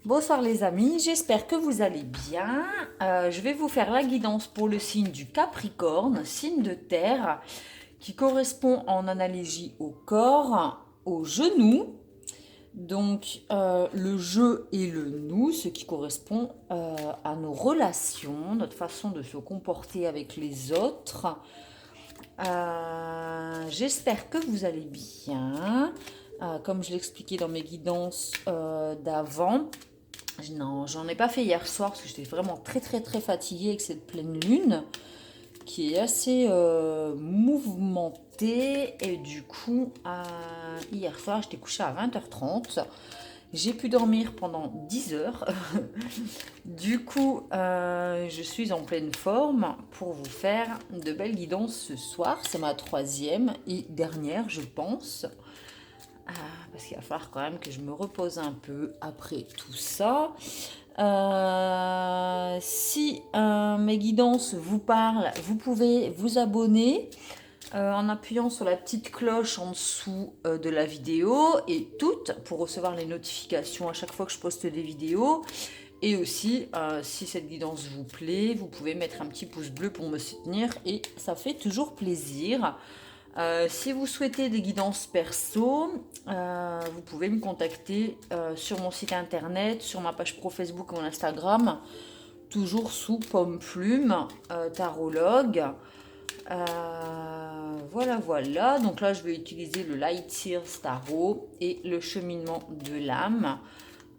Bonsoir les amis, j'espère que vous allez bien. Je vais vous faire la guidance pour le signe du Capricorne, signe de terre, qui correspond en analogie au corps, aux genoux. Donc le je et le nous, ce qui correspond à nos relations, notre façon de se comporter avec les autres. J'espère que vous allez bien. Comme je l'expliquais dans mes guidances d'avant, non, j'en ai pas fait hier soir parce que j'étais vraiment très fatiguée avec cette pleine lune qui est assez mouvementée. Et du coup, hier soir, j'étais couchée à 20h30. J'ai pu dormir pendant 10 heures. Du coup, je suis en pleine forme pour vous faire de belles guidances ce soir. C'est ma troisième et dernière, je pense. Parce qu'il va falloir quand même que je me repose un peu après tout ça. Si mes guidances vous parlent, vous pouvez vous abonner en appuyant sur la petite cloche en dessous de la vidéo et toutes pour recevoir les notifications à chaque fois que je poste des vidéos. Et aussi, si cette guidance vous plaît, vous pouvez mettre un petit pouce bleu pour me soutenir et ça fait toujours plaisir. Si vous souhaitez des guidances perso, vous pouvez me contacter sur mon site internet, sur ma page pro Facebook ou mon Instagram, toujours sous Pomme Plume, tarologue. Voilà. Donc là, je vais utiliser le Light Years Tarot et le cheminement de l'âme.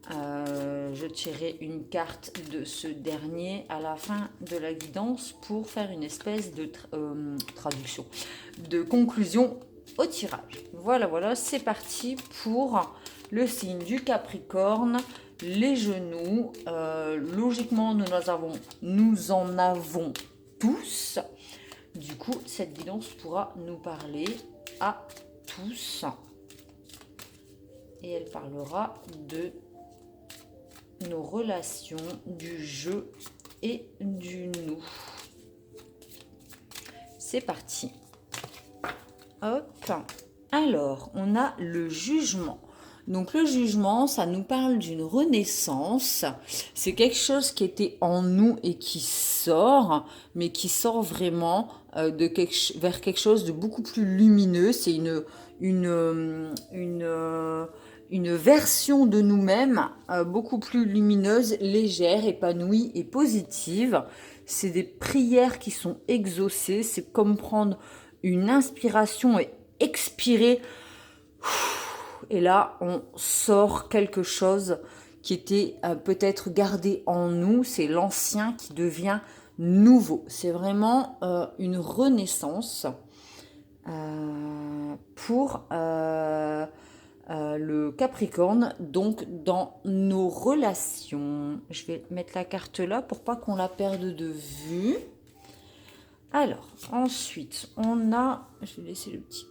Je tirerai une carte de ce dernier à la fin de la guidance pour faire une espèce de traduction, de conclusion au tirage. Voilà, c'est parti pour le signe du Capricorne, les genoux. Logiquement, nous en avons tous. Du coup, cette guidance pourra nous parler à tous. Et elle parlera de nos relations, du je et du nous. C'est parti. Hop. Alors, on a le jugement. Donc le jugement, ça nous parle d'une renaissance. C'est quelque chose qui était en nous et qui sort, mais qui sort vraiment vers quelque chose de beaucoup plus lumineux. C'est une version de nous-mêmes beaucoup plus lumineuse, légère, épanouie et positive. C'est des prières qui sont exaucées. C'est comme prendre une inspiration et expirer. Et là, on sort quelque chose qui était peut-être gardé en nous. C'est l'ancien qui devient nouveau. C'est vraiment une renaissance pour le Capricorne, donc dans nos relations. Je vais mettre la carte là pour pas qu'on la perde de vue. Alors, ensuite, on a... Je vais laisser le petit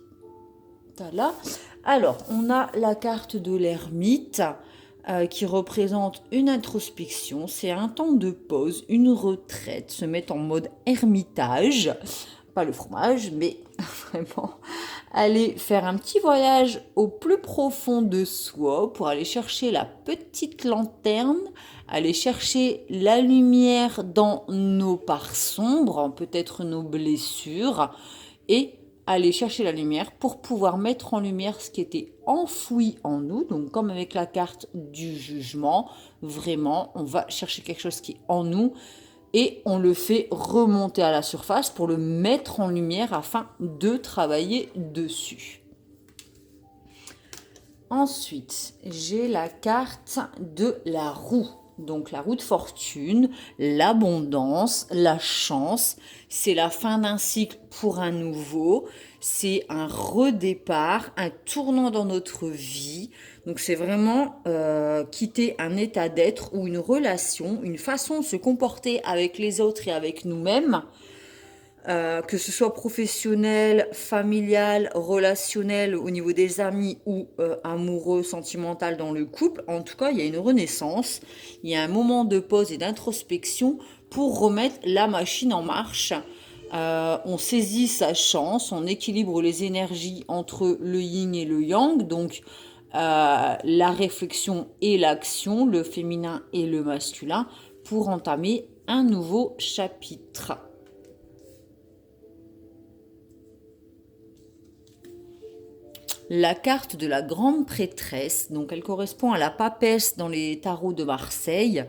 tas là. Alors, on a la carte de l'ermite qui représente une introspection. C'est un temps de pause, une retraite, se mettre en mode ermitage. Pas le fromage, mais vraiment aller faire un petit voyage au plus profond de soi pour aller chercher la petite lanterne, aller chercher la lumière dans nos parts sombres, peut-être nos blessures, et aller chercher la lumière pour pouvoir mettre en lumière ce qui était enfoui en nous. Donc comme avec la carte du jugement, vraiment, on va chercher quelque chose qui est en nous et on le fait remonter à la surface pour le mettre en lumière afin de travailler dessus. Ensuite, j'ai la carte de la roue. Donc la roue de fortune, l'abondance, la chance, c'est la fin d'un cycle pour un nouveau, c'est un redépart, un tournant dans notre vie. Donc c'est vraiment quitter un état d'être ou une relation, une façon de se comporter avec les autres et avec nous-mêmes, que ce soit professionnel, familial, relationnel au niveau des amis ou amoureux, sentimental dans le couple. En tout cas, il y a une renaissance, il y a un moment de pause et d'introspection pour remettre la machine en marche. On saisit sa chance, on équilibre les énergies entre le yin et le yang, donc la réflexion et l'action, le féminin et le masculin, pour entamer un nouveau chapitre. La carte de la grande prêtresse, donc elle correspond à la papesse dans les tarots de Marseille.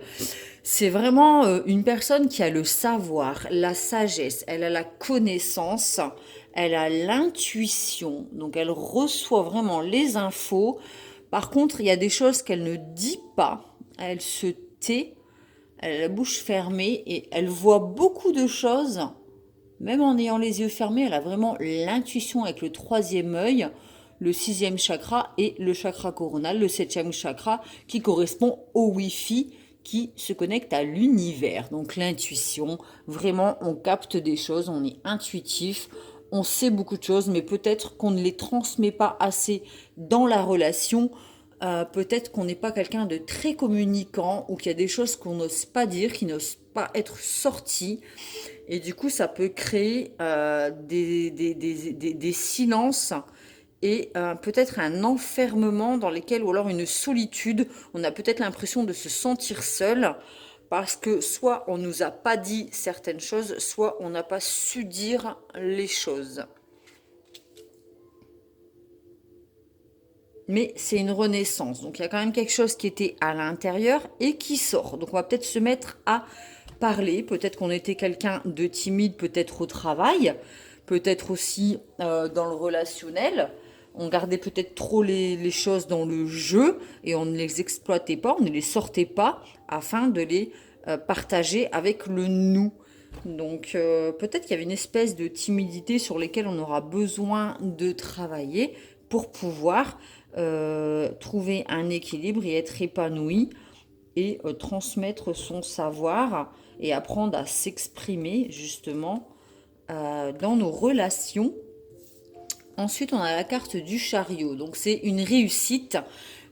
C'est vraiment une personne qui a le savoir, la sagesse, elle a la connaissance, elle a l'intuition, donc elle reçoit vraiment les infos. Par contre, il y a des choses qu'elle ne dit pas, elle se tait, elle a la bouche fermée et elle voit beaucoup de choses. Même en ayant les yeux fermés, elle a vraiment l'intuition avec le troisième œil, le sixième chakra et le chakra coronal, le septième chakra qui correspond au Wi-Fi qui se connecte à l'univers. Donc l'intuition, vraiment on capte des choses, on est intuitif, on sait beaucoup de choses, mais peut-être qu'on ne les transmet pas assez dans la relation. Peut-être qu'on n'est pas quelqu'un de très communicant ou qu'il y a des choses qu'on n'ose pas dire, qui n'osent pas être sorties. Et du coup, ça peut créer des silences et peut-être un enfermement dans lesquels, ou alors une solitude. On a peut-être l'impression de se sentir seul parce que soit on nous a pas dit certaines choses, soit on n'a pas su dire les choses. Mais c'est une renaissance. Donc il y a quand même quelque chose qui était à l'intérieur et qui sort. Donc on va peut-être se mettre à parler. Peut-être qu'on était quelqu'un de timide, peut-être au travail, peut-être aussi dans le relationnel. On gardait peut-être trop les choses dans le jeu et on ne les exploitait pas, on ne les sortait pas afin de les partager avec le nous. Donc peut-être qu'il y avait une espèce de timidité sur lesquelles on aura besoin de travailler pour pouvoir trouver un équilibre et être épanoui et transmettre son savoir et apprendre à s'exprimer justement dans nos relations. Ensuite, on a la carte du chariot. Donc, c'est une réussite.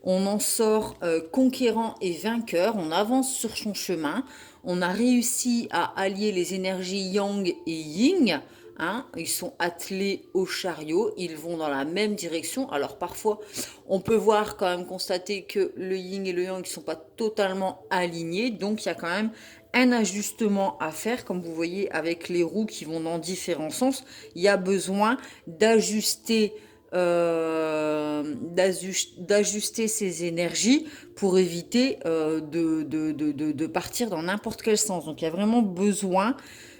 On en sort conquérant et vainqueur. On avance sur son chemin. On a réussi à allier les énergies yang et yin. Hein, ils sont attelés au chariot, ils vont dans la même direction. Alors parfois, on peut voir quand même constater que le yin et le yang ne sont pas totalement alignés. Donc il y a quand même un ajustement à faire. Comme vous voyez avec les roues qui vont dans différents sens, il y a besoin d'ajuster d'ajuster ses énergies pour éviter de partir dans n'importe quel sens. Donc il y a vraiment besoin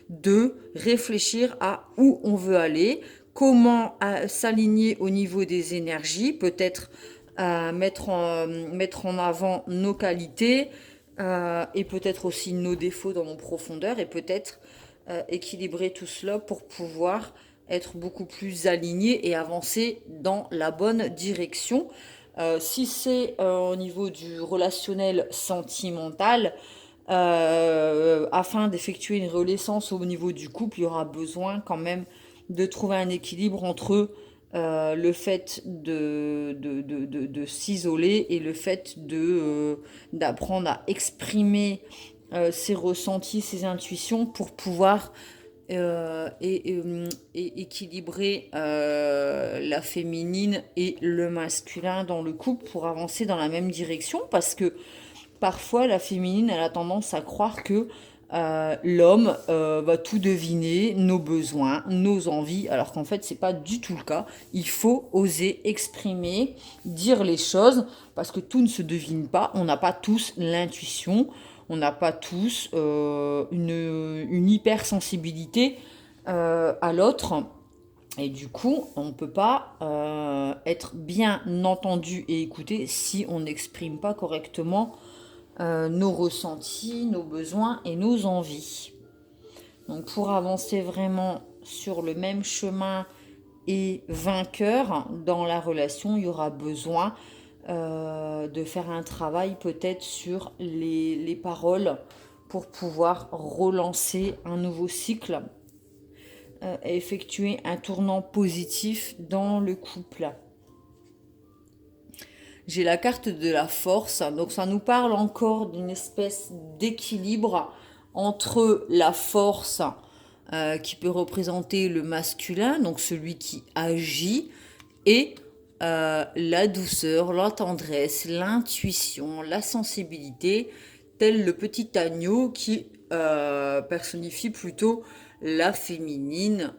de réfléchir à où on veut aller, comment s'aligner au niveau des énergies, peut-être mettre en avant nos qualités et peut-être aussi nos défauts dans nos profondeurs et peut-être équilibrer tout cela pour pouvoir être beaucoup plus aligné et avancer dans la bonne direction. Si c'est au niveau du relationnel sentimental, afin d'effectuer une renaissance au niveau du couple, il y aura besoin quand même de trouver un équilibre entre le fait de s'isoler et le fait d'apprendre à exprimer ses ressentis, ses intuitions pour pouvoir et équilibrer la féminine et le masculin dans le couple pour avancer dans la même direction parce que parfois la féminine elle a tendance à croire que l'homme va tout deviner, nos besoins, nos envies, alors qu'en fait c'est pas du tout le cas. Il faut oser exprimer, dire les choses, parce que tout ne se devine pas. On n'a pas tous l'intuition, on n'a pas tous une hypersensibilité à l'autre. Et du coup, on ne peut pas être bien entendu et écouté si on n'exprime pas correctement nos ressentis, nos besoins et nos envies. Donc pour avancer vraiment sur le même chemin et vainqueur dans la relation, il y aura besoin de faire un travail peut-être sur les paroles pour pouvoir relancer un nouveau cycle et effectuer un tournant positif dans le couple. J'ai la carte de la force, donc ça nous parle encore d'une espèce d'équilibre entre la force qui peut représenter le masculin, donc celui qui agit, et la douceur, la tendresse, l'intuition, la sensibilité, tel le petit agneau qui personnifie plutôt la féminine,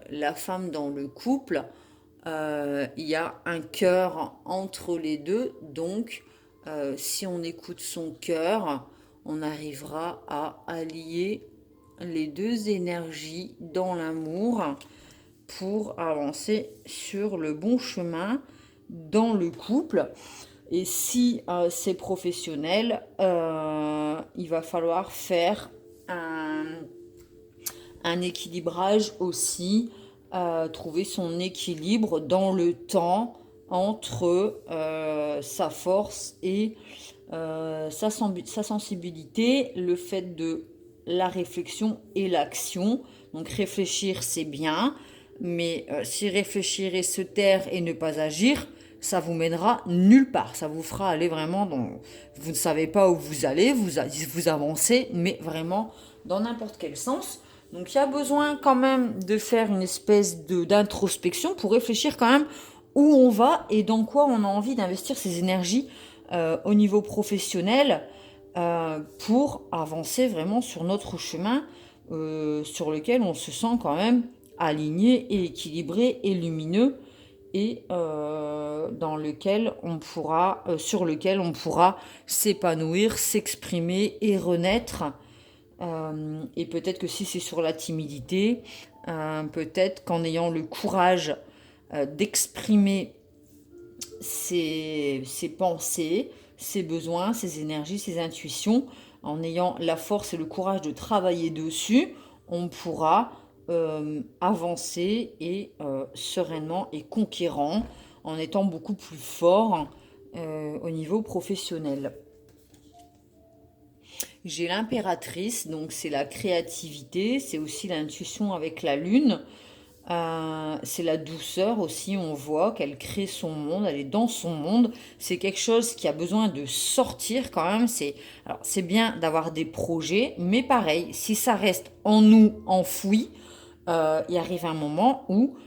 la femme dans le couple. Il y a un cœur entre les deux, donc si on écoute son cœur, on arrivera à allier les deux énergies dans l'amour pour avancer sur le bon chemin dans le couple. Et si c'est professionnel, il va falloir faire un équilibrage aussi, trouver son équilibre dans le temps entre sa force et sa sensibilité, le fait de la réflexion et l'action. Donc réfléchir, c'est bien, mais si réfléchir et se taire et ne pas agir, ça vous mènera nulle part. Ça vous fera aller vraiment dans... Vous ne savez pas où vous allez, vous avancez, mais vraiment dans n'importe quel sens. Donc il y a besoin quand même de faire une espèce d'introspection pour réfléchir quand même où on va et dans quoi on a envie d'investir ses énergies au niveau professionnel pour avancer vraiment sur notre chemin sur lequel on se sent quand même aligné et équilibré et lumineux et sur lequel on pourra s'épanouir, s'exprimer et renaître. Et peut-être que si c'est sur la timidité, peut-être qu'en ayant le courage d'exprimer ses pensées, ses besoins, ses énergies, ses intuitions, en ayant la force et le courage de travailler dessus, on pourra avancer et sereinement et conquérant en étant beaucoup plus fort au niveau professionnel. J'ai l'impératrice, donc c'est la créativité, c'est aussi l'intuition avec la lune. C'est la douceur aussi, on voit qu'elle crée son monde, elle est dans son monde. C'est quelque chose qui a besoin de sortir quand même. C'est bien d'avoir des projets, mais pareil, si ça reste en nous, enfoui, il arrive un moment où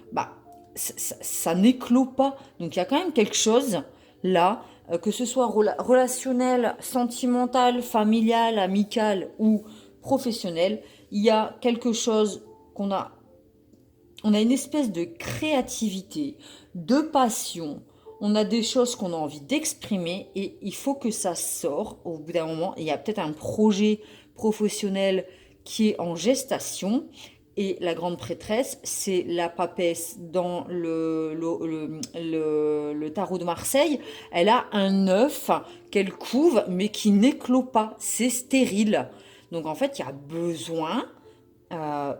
ça n'éclot pas. Donc il y a quand même quelque chose là, que ce soit relationnel, sentimental, familial, amical ou professionnel, il y a quelque chose on a une espèce de créativité, de passion, on a des choses qu'on a envie d'exprimer et il faut que ça sorte au bout d'un moment. Il y a peut-être un projet professionnel qui est en gestation et la grande prêtresse, c'est la papesse dans le tarot de Marseille. Elle a un œuf qu'elle couve mais qui n'éclot pas, c'est stérile. Donc en fait, il y a besoin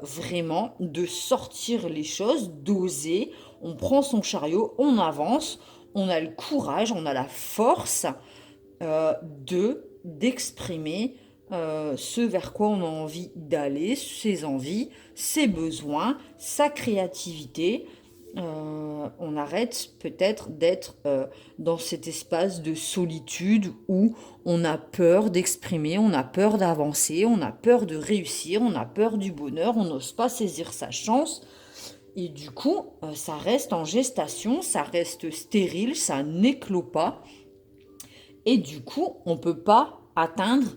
vraiment de sortir les choses, d'oser. On prend son chariot, on avance, on a le courage, on a la force d'exprimer ce vers quoi on a envie d'aller, ses envies, ses besoins, sa créativité. On arrête peut-être d'être dans cet espace de solitude où on a peur d'exprimer, on a peur d'avancer, on a peur de réussir, on a peur du bonheur, on n'ose pas saisir sa chance. Et du coup, ça reste en gestation, ça reste stérile, ça n'éclot pas. Et du coup, on ne peut pas atteindre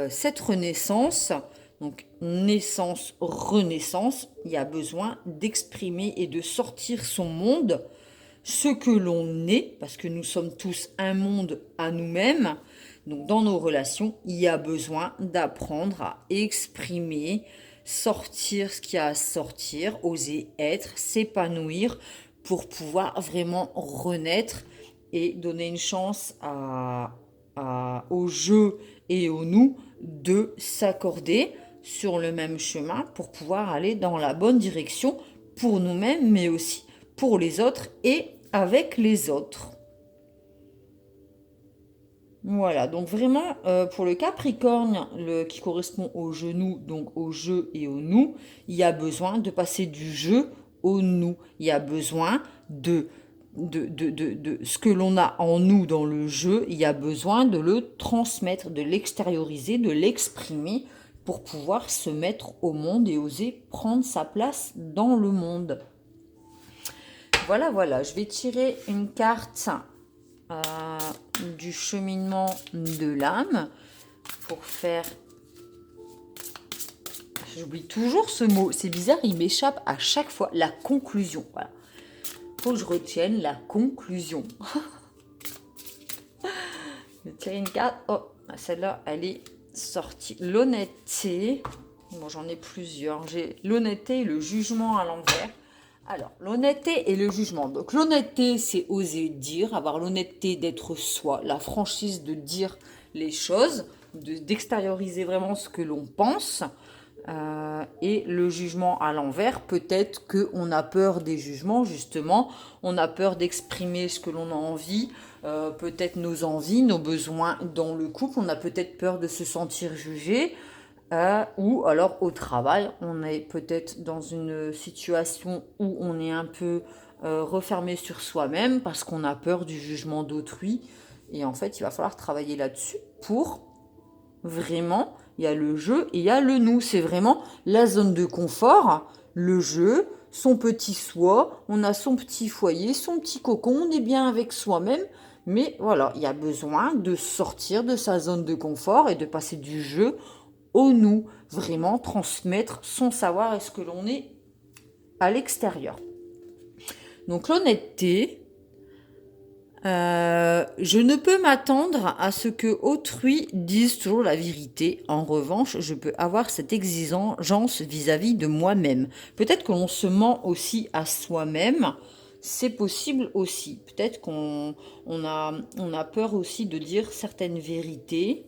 cette renaissance. Donc, naissance, renaissance, il y a besoin d'exprimer et de sortir son monde, ce que l'on est, parce que nous sommes tous un monde à nous-mêmes. Donc, dans nos relations, il y a besoin d'apprendre à exprimer, sortir ce qu'il y a à sortir, oser être, s'épanouir pour pouvoir vraiment renaître et donner une chance au jeu et au nous de s'accorder sur le même chemin pour pouvoir aller dans la bonne direction pour nous-mêmes, mais aussi pour les autres et avec les autres. Voilà, donc vraiment, pour le Capricorne, qui correspond au genou, donc au jeu et au nous, il y a besoin de passer du jeu au nous. Il y a besoin de ce que l'on a en nous dans le jeu, il y a besoin de le transmettre, de l'extérioriser, de l'exprimer pour pouvoir se mettre au monde et oser prendre sa place dans le monde. Voilà, voilà, je vais tirer une carte du cheminement de l'âme pour faire... J'oublie toujours ce mot, c'est bizarre, il m'échappe à chaque fois. La conclusion, voilà. Faut que je retienne la conclusion. Je vais tirer une carte. Oh, celle-là, elle est sortie. L'honnêteté. Bon, j'en ai plusieurs. J'ai l'honnêteté et le jugement à l'envers. Alors, l'honnêteté et le jugement. Donc, l'honnêteté, c'est oser dire, avoir l'honnêteté d'être soi, la franchise de dire les choses, d'extérioriser vraiment ce que l'on pense. Et le jugement à l'envers, peut-être qu'on a peur des jugements, justement. On a peur d'exprimer ce que l'on a envie, peut-être nos envies, nos besoins dans le couple. On a peut-être peur de se sentir jugé. Ou alors au travail, on est peut-être dans une situation où on est un peu refermé sur soi-même parce qu'on a peur du jugement d'autrui. Et en fait, il va falloir travailler là-dessus pour vraiment, il y a le jeu et il y a le nous. C'est vraiment la zone de confort, le jeu, son petit soi, on a son petit foyer, son petit cocon, on est bien avec soi-même. Mais voilà, il y a besoin de sortir de sa zone de confort et de passer du jeu au nous, vraiment transmettre son savoir et ce que l'on est à l'extérieur. Donc l'honnêteté, je ne peux m'attendre à ce que autrui dise toujours la vérité. En revanche, je peux avoir cette exigence vis-à-vis de moi-même. Peut-être que l'on se ment aussi à soi-même. C'est possible aussi. Peut-être qu'on a peur aussi de dire certaines vérités.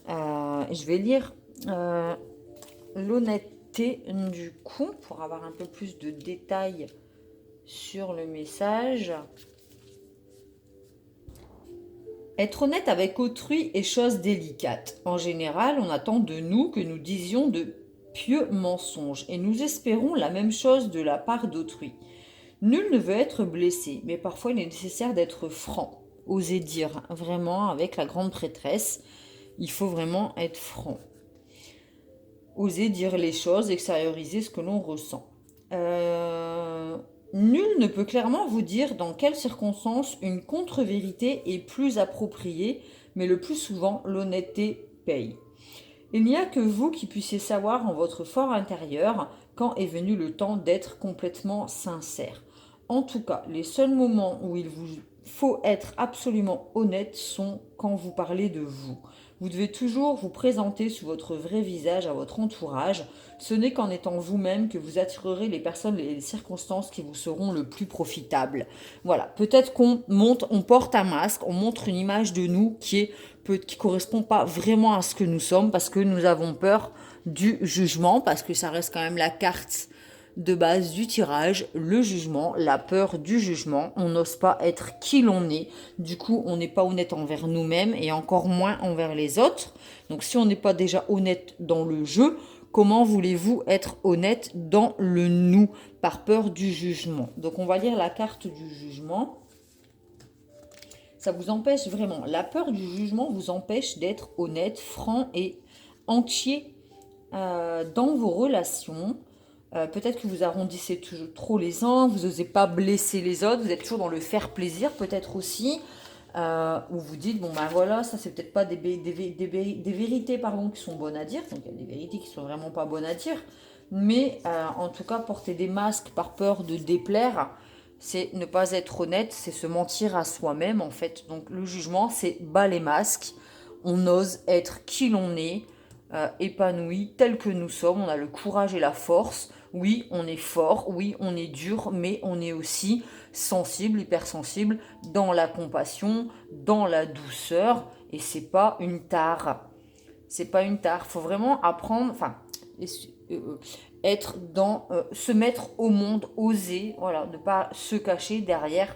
Je vais lire l'honnêteté du coup pour avoir un peu plus de détails sur le message. Être honnête avec autrui est chose délicate. En général, on attend de nous que nous disions de pieux mensonges et nous espérons la même chose de la part d'autrui. Nul ne veut être blessé, mais parfois il est nécessaire d'être franc. Oser dire vraiment avec la grande prêtresse, il faut vraiment être franc. Oser dire les choses, extérioriser ce que l'on ressent. Nul ne peut clairement vous dire dans quelles circonstances une contre-vérité est plus appropriée, mais le plus souvent, l'honnêteté paye. Il n'y a que vous qui puissiez savoir en votre fort intérieur quand est venu le temps d'être complètement sincère. En tout cas, les seuls moments où il vous faut être absolument honnête sont quand vous parlez de vous. Vous devez toujours vous présenter sous votre vrai visage à votre entourage. Ce n'est qu'en étant vous-même que vous attirerez les personnes et les circonstances qui vous seront le plus profitables. Voilà, peut-être qu'on porte un masque, on montre une image de nous qui correspond pas vraiment à ce que nous sommes parce que nous avons peur du jugement, parce que ça reste quand même la carte de base du tirage, le jugement, la peur du jugement. On n'ose pas être qui l'on est. Du coup, on n'est pas honnête envers nous-mêmes et encore moins envers les autres. Donc, si on n'est pas déjà honnête dans le jeu, comment voulez-vous être honnête dans le nous par peur du jugement? Donc, on va lire la carte du jugement. Ça vous empêche vraiment. La peur du jugement vous empêche d'être honnête, franc et entier dans vos relations. Peut-être que vous arrondissez trop les angles, vous n'osez pas blesser les autres, vous êtes toujours dans le faire plaisir peut-être aussi, où vous dites, bon ben voilà, ça c'est peut-être pas des vérités pardon, qui sont bonnes à dire, donc il y a des vérités qui sont vraiment pas bonnes à dire, mais en tout cas porter des masques par peur de déplaire, c'est ne pas être honnête, c'est se mentir à soi-même en fait. Donc le jugement, c'est bas les masques, on ose être qui l'on est, épanoui tel que nous sommes, on a le courage et la force. Oui, on est fort, oui, on est dur, mais on est aussi sensible, hypersensible, dans la compassion, dans la douceur, et c'est pas une tare. C'est pas une tare. Faut vraiment apprendre, enfin, être se mettre au monde, oser, voilà, ne pas se cacher derrière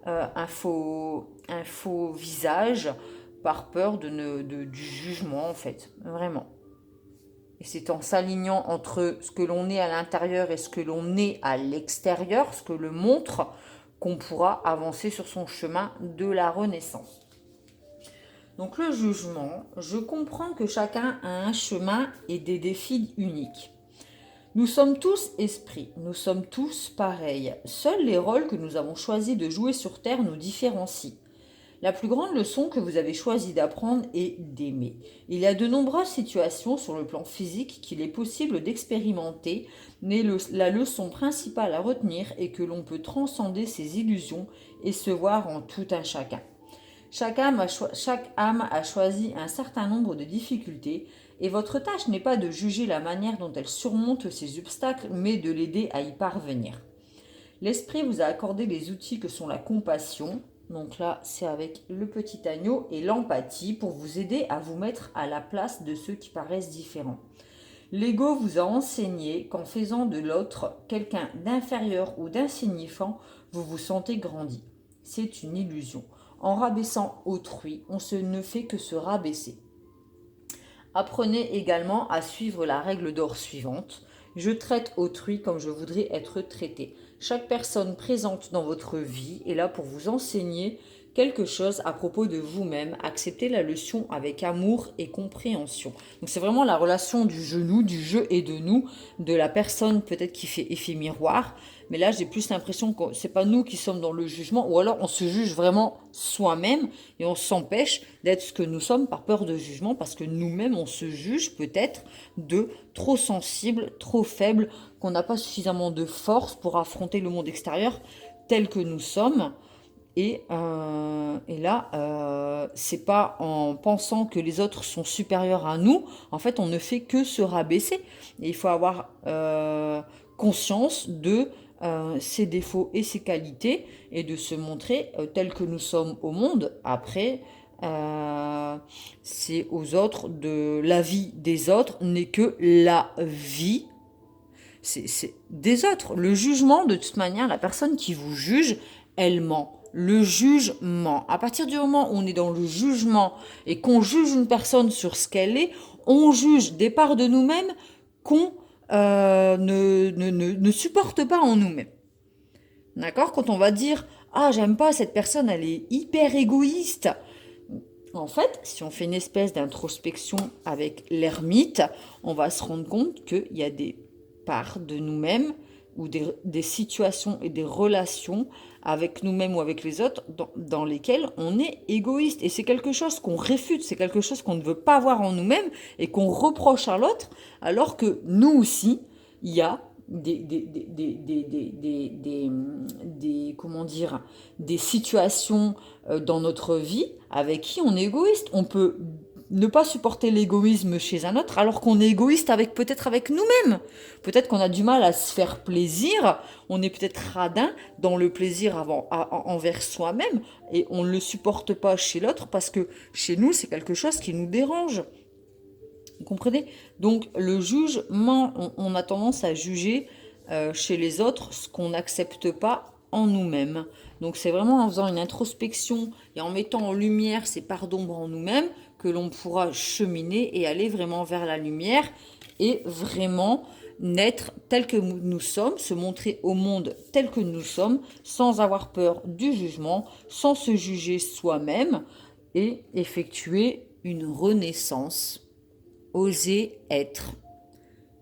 un faux visage par peur du jugement en fait, vraiment. Et c'est en s'alignant entre ce que l'on est à l'intérieur et ce que l'on est à l'extérieur, ce que le montre, qu'on pourra avancer sur son chemin de la renaissance. Donc le jugement, je comprends que chacun a un chemin et des défis uniques. Nous sommes tous esprits, nous sommes tous pareils. Seuls les rôles que nous avons choisi de jouer sur Terre nous différencient. La plus grande leçon que vous avez choisi d'apprendre est d'aimer. Il y a de nombreuses situations sur le plan physique qu'il est possible d'expérimenter, mais la leçon principale à retenir est que l'on peut transcender ses illusions et se voir en tout un chacun. Chaque âme a choisi un certain nombre de difficultés et votre tâche n'est pas de juger la manière dont elle surmonte ces obstacles, mais de l'aider à y parvenir. L'esprit vous a accordé les outils que sont la compassion, donc là c'est avec le petit agneau, et l'empathie pour vous aider à vous mettre à la place de ceux qui paraissent différents. L'ego vous a enseigné qu'en faisant de l'autre quelqu'un d'inférieur ou d'insignifiant, vous vous sentez grandi. C'est une illusion. En rabaissant autrui, ne fait que se rabaisser. Apprenez également à suivre la règle d'or suivante. Je traite autrui comme je voudrais être traité. Chaque personne présente dans votre vie est là pour vous enseigner quelque chose à propos de vous-même. Acceptez la leçon avec amour et compréhension. Donc c'est vraiment la relation du jeu et de nous, de la personne peut-être qui fait effet miroir. Mais là, j'ai plus l'impression que c'est pas nous qui sommes dans le jugement, ou alors on se juge vraiment soi-même et on s'empêche d'être ce que nous sommes par peur de jugement, parce que nous-mêmes, on se juge peut-être de trop sensible, trop faible, qu'on n'a pas suffisamment de force pour affronter le monde extérieur tel que nous sommes. Et là, c'est pas en pensant que les autres sont supérieurs à nous. En fait, on ne fait que se rabaisser. Et il faut avoir conscience de ses défauts et ses qualités et de se montrer tel que nous sommes au monde. Après, c'est aux autres, la vie des autres n'est que la vie. C'est des autres. Le jugement, de toute manière, la personne qui vous juge, elle ment. Le jugement. À partir du moment où on est dans le jugement et qu'on juge une personne sur ce qu'elle est, on juge des parts de nous-mêmes qu'on ne supporte pas en nous-mêmes. D'accord? Quand on va dire « Ah, j'aime pas cette personne, elle est hyper égoïste », en fait, si on fait une espèce d'introspection avec l'ermite, on va se rendre compte qu'il y a des parts de nous-mêmes ou des situations et des relations avec nous-mêmes ou avec les autres dans lesquelles on est égoïste. Et c'est quelque chose qu'on réfute, c'est quelque chose qu'on ne veut pas voir en nous-mêmes et qu'on reproche à l'autre, alors que nous aussi, il y a des situations dans notre vie avec qui on est égoïste. On peut ne pas supporter l'égoïsme chez un autre alors qu'on est égoïste peut-être avec nous-mêmes. Peut-être qu'on a du mal à se faire plaisir, on est peut-être radin dans le plaisir envers soi-même et on ne le supporte pas chez l'autre parce que chez nous, c'est quelque chose qui nous dérange. Vous comprenez? Donc le jugement, on a tendance à juger chez les autres ce qu'on n'accepte pas en nous-mêmes. Donc c'est vraiment en faisant une introspection et en mettant en lumière ces parts d'ombre en nous-mêmes que l'on pourra cheminer et aller vraiment vers la lumière et vraiment naître tel que nous sommes, se montrer au monde tel que nous sommes, sans avoir peur du jugement, sans se juger soi-même et effectuer une renaissance. Oser être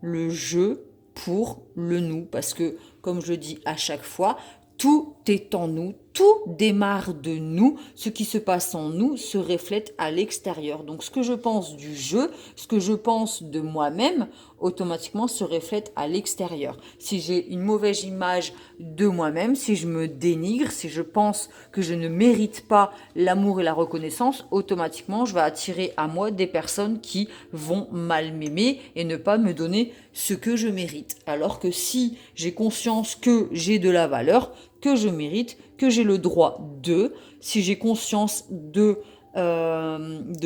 le je pour le nous, parce que comme je dis à chaque fois, tout est en nous, tout démarre de nous, ce qui se passe en nous se reflète à l'extérieur. Donc ce que je pense du je, ce que je pense de moi-même, automatiquement se reflète à l'extérieur. Si j'ai une mauvaise image de moi-même, si je me dénigre, si je pense que je ne mérite pas l'amour et la reconnaissance, automatiquement je vais attirer à moi des personnes qui vont mal m'aimer et ne pas me donner ce que je mérite. Alors que si j'ai conscience que j'ai de la valeur, que je mérite, que j'ai le droit si j'ai conscience de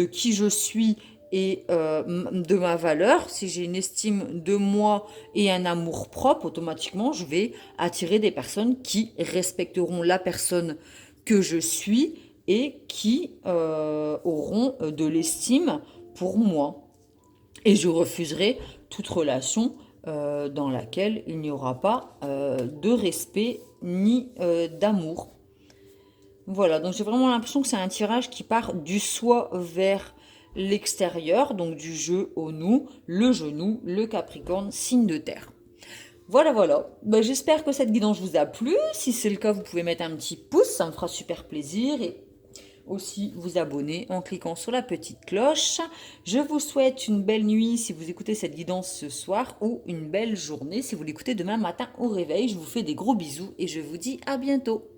qui je suis et de ma valeur, si j'ai une estime de moi et un amour propre, automatiquement, je vais attirer des personnes qui respecteront la personne que je suis et qui auront de l'estime pour moi. Et je refuserai toute relation dans laquelle il n'y aura pas de respect ni d'amour. Voilà, donc j'ai vraiment l'impression que c'est un tirage qui part du soi vers l'extérieur, donc du je au nous, le genou, le Capricorne, signe de terre. Voilà, voilà. Ben, j'espère que cette guidance vous a plu. Si c'est le cas, vous pouvez mettre un petit pouce, ça me fera super plaisir. Et aussi vous abonner en cliquant sur la petite cloche. Je vous souhaite une belle nuit si vous écoutez cette guidance ce soir ou une belle journée si vous l'écoutez demain matin au réveil. Je vous fais des gros bisous et je vous dis à bientôt.